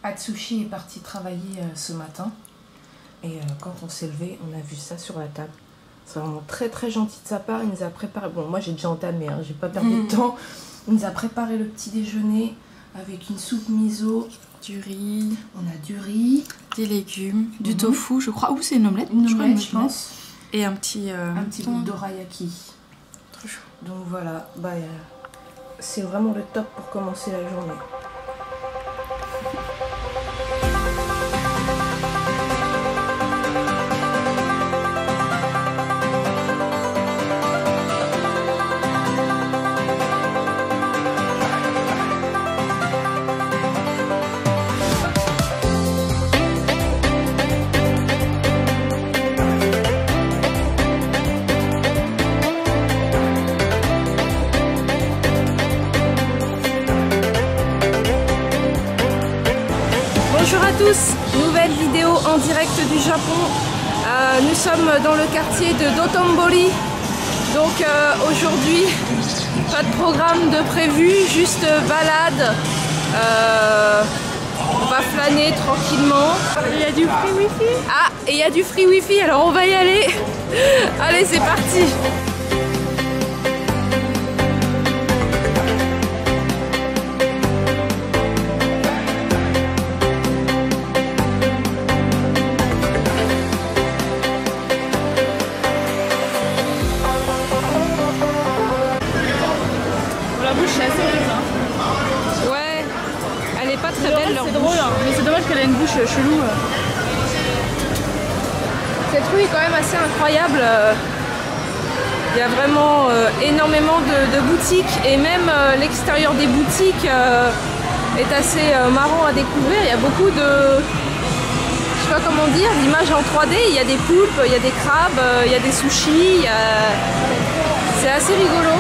Atsushi est parti travailler ce matin. Et quand on s'est levé, on a vu ça sur la table. C'est vraiment très très gentil de sa part. Il nous a préparé... Bon, moi j'ai déjà entamé, hein, j'ai pas perdu de temps. Il nous a préparé le petit déjeuner avec une soupe miso. Du riz. On a du riz. Des légumes. Du tofu, je crois. Ou c'est une omelette. Une omelette, je pense. Et un petit bout de dorayaki. Trop chaud. Donc voilà, bah, c'est vraiment le top pour commencer la journée. Bonjour à tous, nouvelle vidéo en direct du Japon. Nous sommes dans le quartier de Dotonbori. Donc aujourd'hui, pas de programme de prévu, juste balade. On va flâner tranquillement. Il y a du free wifi. Ah, et il y a du free wifi, alors on va y aller. Allez, c'est parti. Ouais, elle est pas très belle leur bouche. C'est drôle, hein. Mais c'est dommage qu'elle ait une bouche chelou. Cette rue est quand même assez incroyable. Il y a vraiment énormément de boutiques et même l'extérieur des boutiques est assez marrant à découvrir. Il y a beaucoup de, je sais pas comment dire, d'images en 3D. Il y a des poulpes, il y a des crabes, il y a des sushis. C'est assez rigolo.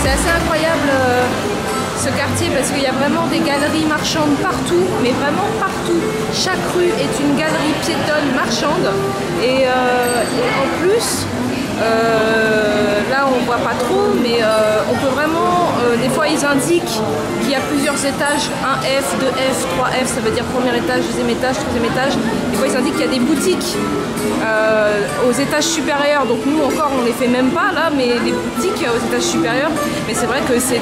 C'est assez incroyable ce quartier parce qu'il y a vraiment des galeries marchandes partout, mais vraiment partout. Chaque rue est une galerie piétonne marchande et en plus, là on voit pas trop, mais on peut vraiment, des fois ils indiquent qu'il y a plusieurs étages, 1F, 2F, 3F, ça veut dire premier étage, deuxième étage, troisième étage. Des fois ils indiquent qu'il y a des boutiques aux étages supérieurs, donc nous encore on les fait même pas là, mais les boutiques aux étages supérieurs, mais c'est vrai que c'est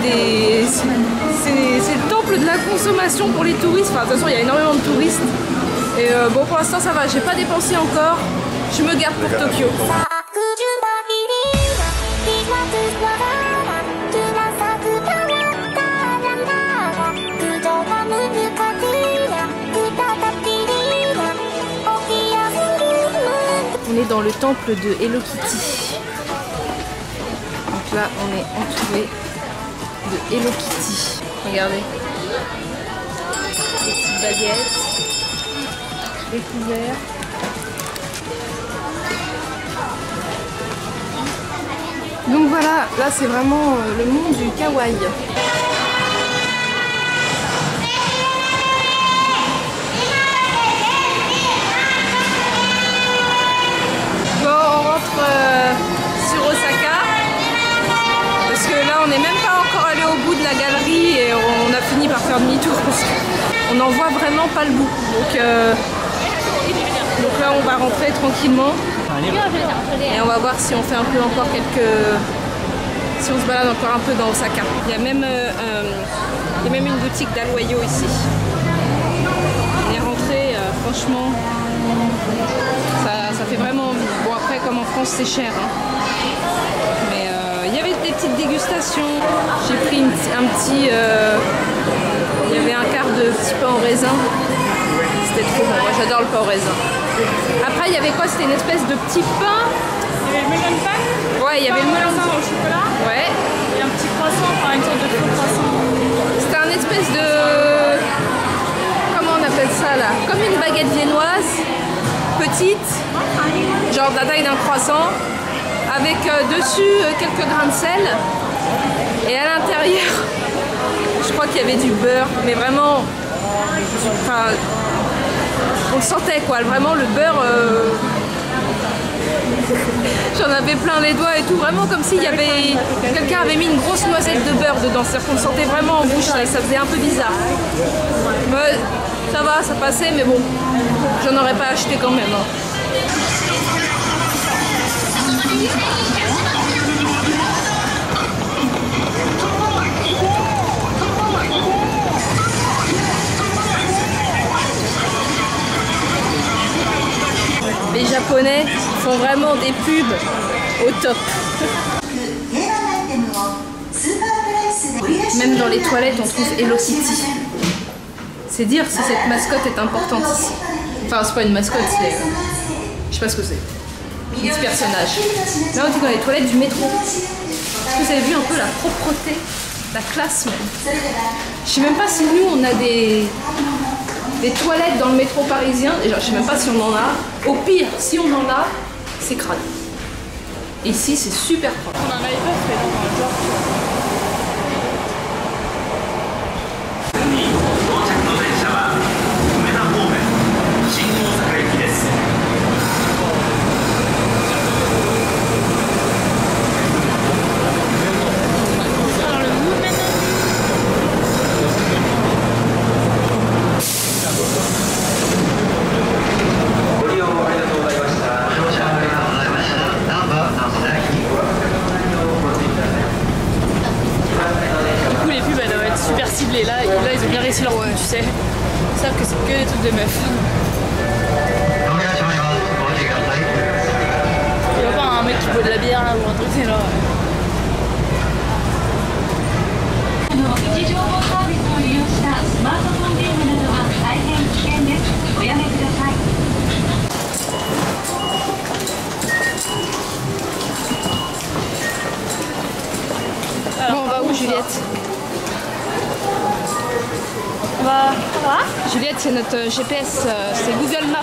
le temple de la consommation pour les touristes. Enfin, de toute façon il y a énormément de touristes et bon pour l'instant ça va, j'ai pas dépensé encore, je me garde pour Tokyo. On est dans le temple de Hello Kitty. Donc là, on est entouré de Hello Kitty. Regardez. Les petites baguettes. Les couverts. Donc voilà, là c'est vraiment le monde du kawaii. Sur Osaka parce que là on n'est même pas encore allé au bout de la galerie et on a fini par faire demi-tour parce qu'on n'en voit vraiment pas le bout, donc là on va rentrer tranquillement et on va voir si on fait un peu encore si on se balade encore un peu dans Osaka. Il y a même une boutique d'Aloyo ici. On est rentré, franchement ça fait vraiment envie. Bon après comme en France c'est cher hein. Mais il y avait des petites dégustations. J'ai pris un petit il y avait un quart de petit pain au raisin. C'était trop bon, moi j'adore le pain au raisin. Après il y avait quoi? C'était une espèce de petit pain. Il y avait le melon pan. Ouais, il y avait le melon pan au chocolat. Ouais. Et un petit croissant, enfin une sorte de faux croissant. C'était un espèce de, comment on appelle ça là? Comme une baguette viennoise, petite, de la taille d'un croissant, avec dessus quelques grains de sel. Et à l'intérieur, je crois qu'il y avait du beurre, mais vraiment, enfin, on le sentait quoi, vraiment le beurre, j'en avais plein les doigts et tout, vraiment comme si quelqu'un avait mis une grosse noisette de beurre dedans, c'est-à-dire qu'on le sentait vraiment en bouche, ça faisait un peu bizarre. Mais ça va, ça passait, mais bon, j'en aurais pas acheté quand même. Hein. Les Japonais font vraiment des pubs au top. Même dans les toilettes, on trouve Hello Kitty. C'est dire si cette mascotte est importante ici. Enfin, c'est pas une mascotte, c'est... je sais pas ce que c'est. C'est ce personnage. Là, on est dans les toilettes du métro. Est-ce que vous avez vu un peu la propreté, la classe même? Je sais même pas si nous, on a des toilettes dans le métro parisien. Déjà, je sais même pas si on en a. Au pire, si on en a, c'est crade. Ici, c'est super propre. On en avait pas fait dans le genre. Et là, ils ont bien réussi leur coup, tu sais. Ils savent que c'est que des trucs de meufs. Il n'y a pas un mec qui boit de la bière là, ou un truc, c'est là. Bon, on va où, Juliette? Juliette, c'est notre GPS, c'est Google Maps.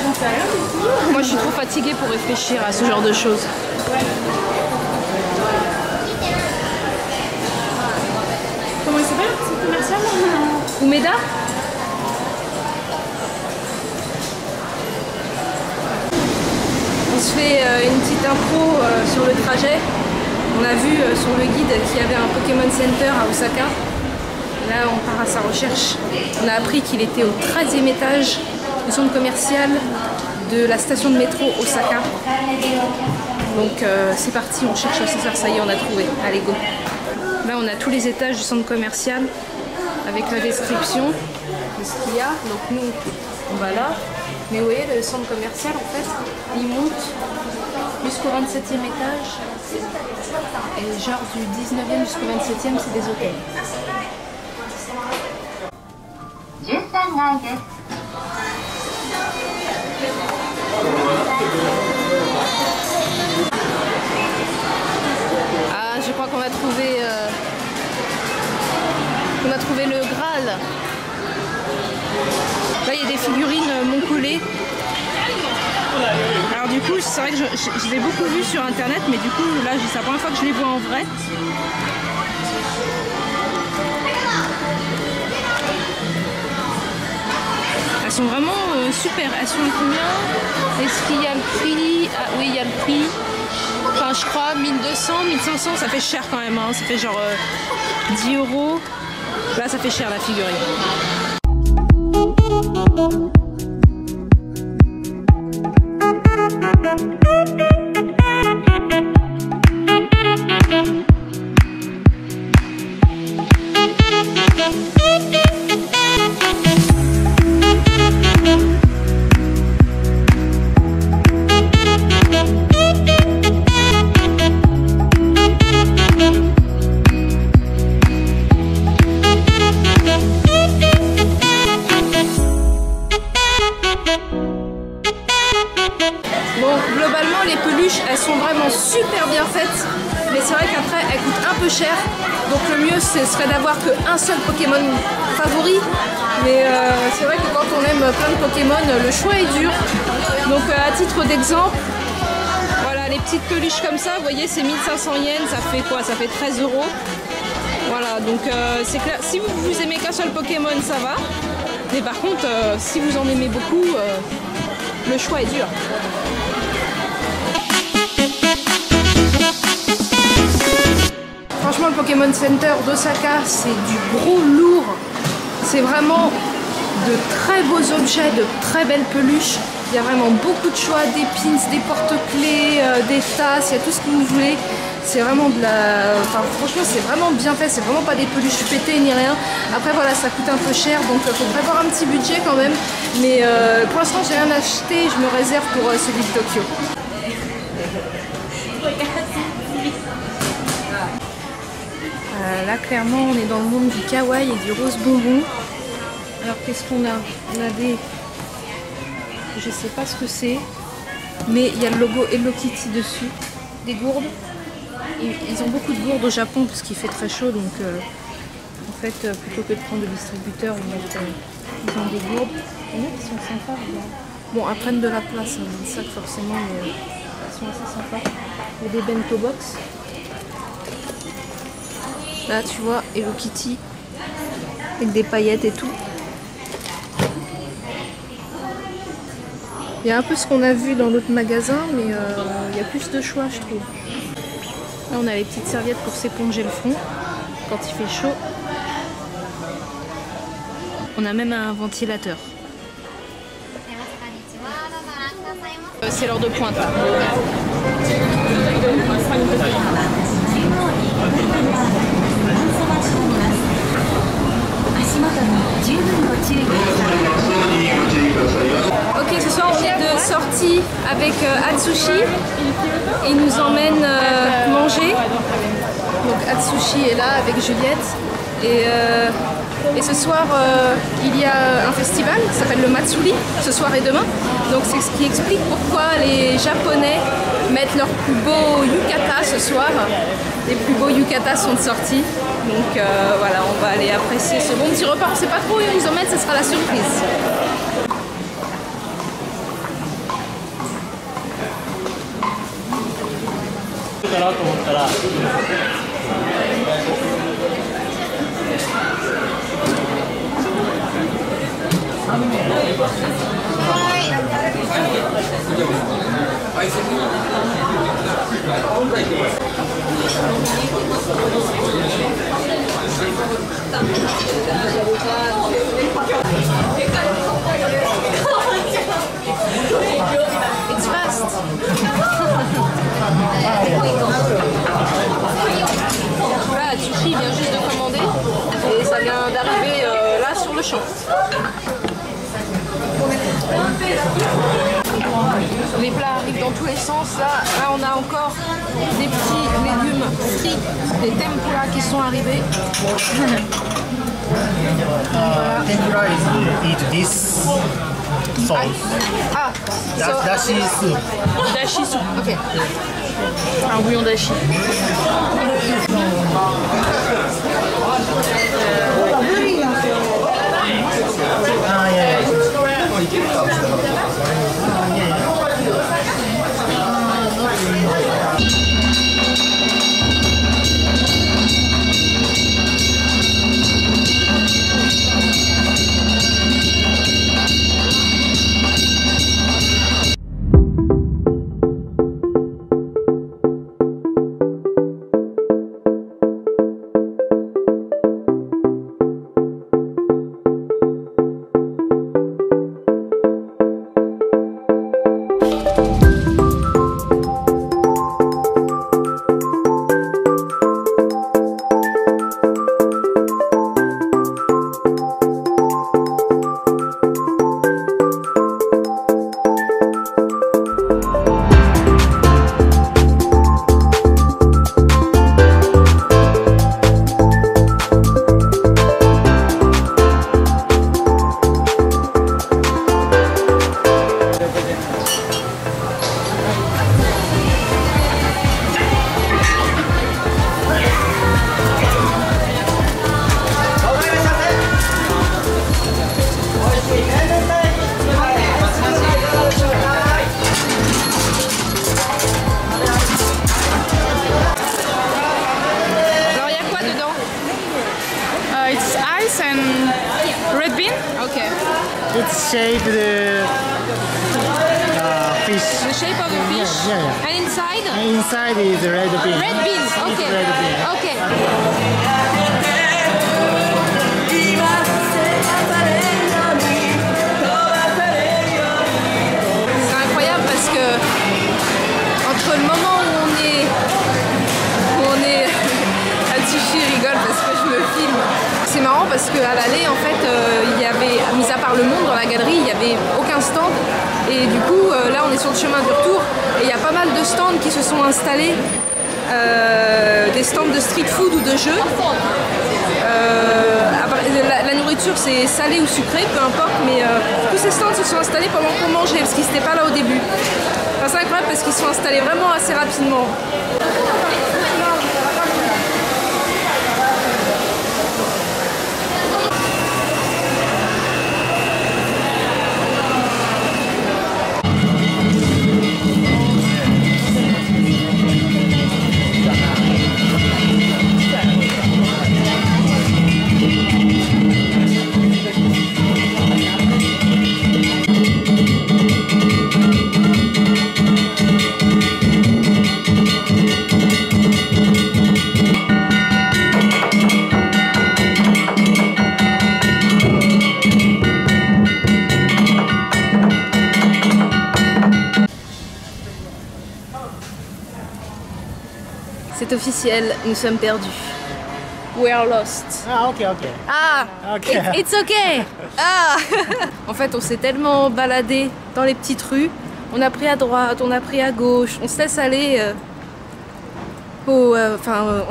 J'en sais rien du tout. Moi, je suis trop fatiguée pour réfléchir à ce genre de choses. Ouais. Comment il s'appelle, ce commercial? Umeda? On se fait une petite intro sur le trajet. On a vu sur le guide qu'il y avait un Pokémon Center à Osaka. Là, on part à sa recherche. On a appris qu'il était au 13e étage du centre commercial de la station de métro Osaka. Donc c'est parti, on cherche ça, ça y est, on a trouvé. Allez, go. Là, on a tous les étages du centre commercial avec la description de ce qu'il y a. Donc nous, on va là. Mais vous voyez, le centre commercial, en fait, il monte jusqu'au 27e étage. Et genre du 19e jusqu'au 27e, c'est des hôtels. Ah, je crois qu'on a trouvé le Graal. Là, il y a des figurines Moncolé. Alors du coup, c'est vrai que je les ai beaucoup vues sur internet, mais du coup, là, c'est la première fois que je les vois en vrai. Elles sont vraiment super. Elles sont combien? Est-ce qu'il y a le prix? Ah oui, il y a le prix. Enfin, je crois 1200, 1500, ça fait cher quand même. Hein. Ça fait genre 10 €. Là, ça fait cher la figurine. Bon, globalement, les peluches, elles sont vraiment super bien faites, mais c'est vrai qu'après, elles coûtent un peu cher. Donc le mieux, ce serait d'avoir qu'un seul Pokémon favori. Mais c'est vrai que quand on aime plein de Pokémon, le choix est dur. Donc à titre d'exemple, voilà les petites peluches comme ça, vous voyez c'est 1500 yens, ça fait quoi? Ça fait 13 €. Voilà, donc c'est clair, si vous aimez qu'un seul Pokémon ça va, mais par contre si vous en aimez beaucoup, le choix est dur. Franchement le Pokémon Center d'Osaka c'est du gros lourd, c'est vraiment de très beaux objets, de très belles peluches. Il y a vraiment beaucoup de choix, des pins, des porte-clés, des tasses, il y a tout ce que vous voulez. C'est vraiment de la... Enfin franchement c'est vraiment bien fait, c'est vraiment pas des peluches pétées ni rien. Après voilà ça coûte un peu cher donc il faut prévoir un petit budget quand même. Mais pour l'instant j'ai rien acheté, je me réserve pour celui de Tokyo. Là clairement on est dans le monde du kawaii et du rose bonbon. Alors qu'est-ce qu'on a? On a des... Je sais pas ce que c'est, mais il y a le logo Hello Kitty dessus. Des gourdes. Ils ont beaucoup de gourdes au Japon parce qu'il fait très chaud, donc en fait plutôt que de prendre de distributeurs, ils ont des gourdes. Il y en a qui sont sympas. Bon, elles prennent de la place, hein, dans le sac forcément, mais elles sont assez sympas. Il y a des bento box. Là tu vois Hello Kitty avec des paillettes et tout. Il y a un peu ce qu'on a vu dans l'autre magasin, mais il y a plus de choix je trouve. Là on a les petites serviettes pour s'éponger le front quand il fait chaud. On a même un ventilateur. C'est l'heure de pointe là. Ok, ce soir on est de sortie avec Atsushi. Il nous emmène manger. Donc Atsushi est là avec Juliette. Et ce soir il y a un festival qui s'appelle le Matsuri, ce soir et demain. Donc c'est ce qui explique pourquoi les Japonais mettent leurs plus beaux yukata ce soir. Les plus beaux yukatas sont de sortie. Donc voilà, on va aller apprécier ce bon petit repas. On ne sait pas trop où ils nous emmènent, ce sera la surprise. It's fast. Voilà, Atsushi vient juste de commander et ça vient d'arriver là sur le champ. Les plats arrivent dans tous les sens. Là on a encore des petits légumes frits, des tempura qui sont arrivés. Tempura is eat this sauce. Ah, Dashi soup. dashi soup, ok. Un bouillon dashi. Ah, yeah. It's shaped fish. The shape of a fish. Yeah, yeah. And inside? And inside is red bean. Red beans. It's Okay. red bean. Okay. C'est incroyable parce que entre le moment où on est Atsushi rigole parce que je me filme. C'est marrant parce qu'à l'aller en fait il y avait, mis à part le monde dans la galerie, il n'y avait aucun stand et du coup là on est sur le chemin du retour et il y a pas mal de stands qui se sont installés, des stands de street food ou de jeux. La nourriture c'est salé ou sucré, peu importe, mais tous ces stands se sont installés pendant qu'on mangeait parce qu'ils n'étaient pas là au début. Enfin, c'est incroyable parce qu'ils sont installés vraiment assez rapidement. C'est officiel, nous sommes perdus. We are lost. Ah, ok. Ah, Ok. it's okay. Ah. En fait, on s'est tellement baladé dans les petites rues. On a pris à droite, on a pris à gauche. On se laisse aller. On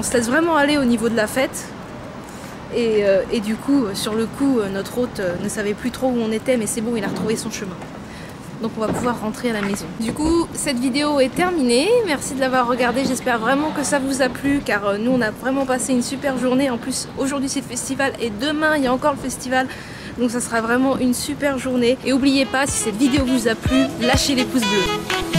se laisse vraiment aller au niveau de la fête. Et du coup, sur le coup, notre hôte ne savait plus trop où on était, mais c'est bon, il a retrouvé son chemin. Donc on va pouvoir rentrer à la maison. Du coup, cette vidéo est terminée. Merci de l'avoir regardée. J'espère vraiment que ça vous a plu car nous, on a vraiment passé une super journée. En plus, aujourd'hui, c'est le festival et demain, il y a encore le festival. Donc ça sera vraiment une super journée. Et n'oubliez pas, si cette vidéo vous a plu, lâchez les pouces bleus.